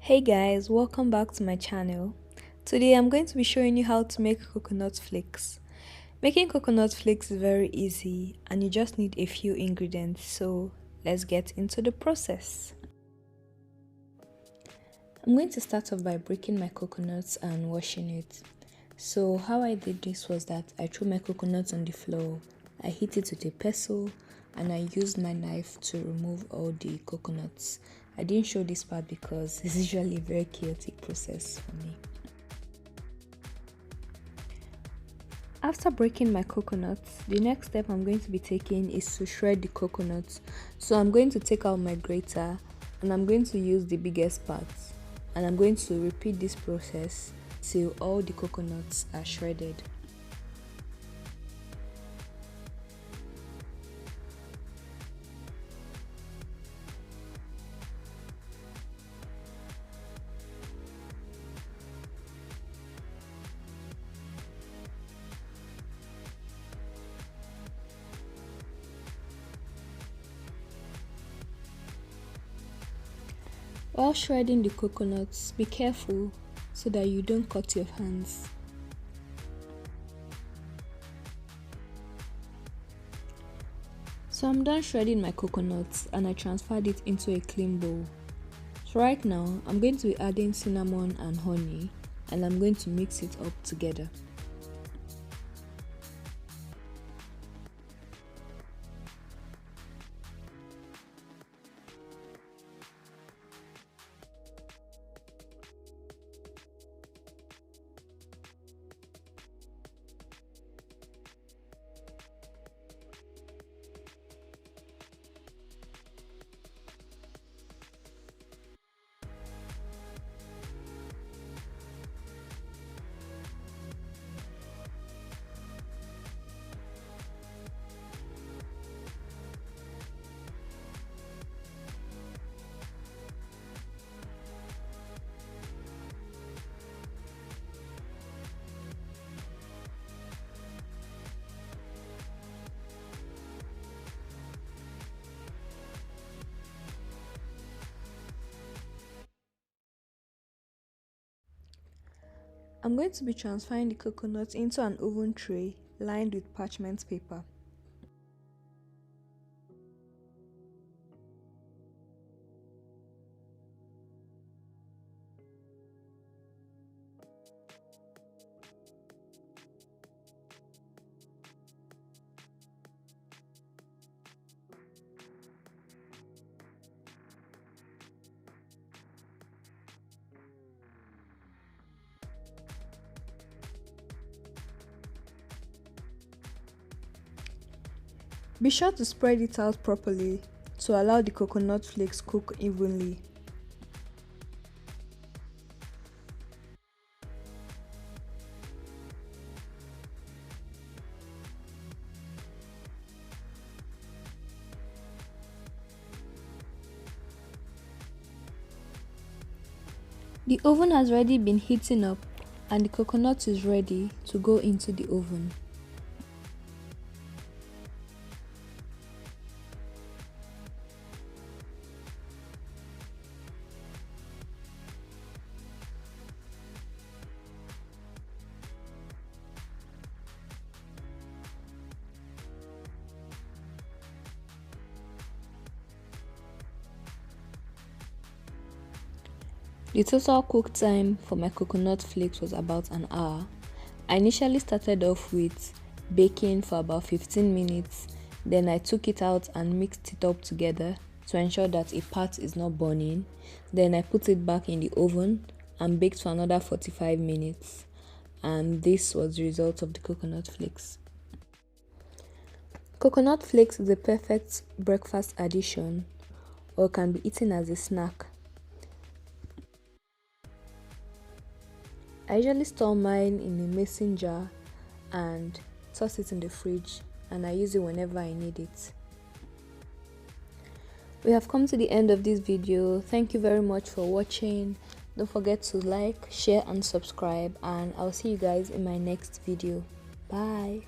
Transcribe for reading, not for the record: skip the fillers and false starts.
Hey guys, welcome back to my channel. Today I'm going to be showing you how to make coconut flakes. Making coconut flakes is very easy and you just need a few ingredients, so let's get into the process. I'm going to start off by breaking my coconuts and washing it. So how I did this was that I threw my coconuts on the floor, I hit it with a pestle, and I used my knife to remove all the coconuts. I didn't show this part because it's usually a very chaotic process for me. After breaking my coconuts, the next step I'm going to be taking is to shred the coconuts. So I'm going to take out my grater and I'm going to use the biggest parts, and I'm going to repeat this process till all the coconuts are shredded. While shredding the coconuts, be careful so that you don't cut your hands. So I'm done shredding my coconuts and I transferred it into a clean bowl. So right now, I'm going to be adding cinnamon and honey and I'm going to mix it up together. I'm going to be transferring the coconuts into an oven tray lined with parchment paper. Be sure to spread it out properly to allow the coconut flakes cook evenly. The oven has already been heating up and the coconut is ready to go into the oven. The total cook time for my coconut flakes was about an hour. I initially started off with baking for about 15 minutes, then I took it out and mixed it up together to ensure that a part is not burning. Then I put it back in the oven and baked for another 45 minutes. And this was the result of the coconut flakes. Coconut flakes is a perfect breakfast addition or can be eaten as a snack. I usually store mine in a mason jar and toss it in the fridge, and I use it whenever I need it. We have come to the end of this video. Thank you very much for watching. Don't forget to like, share and subscribe, and I'll see you guys in my next video. Bye.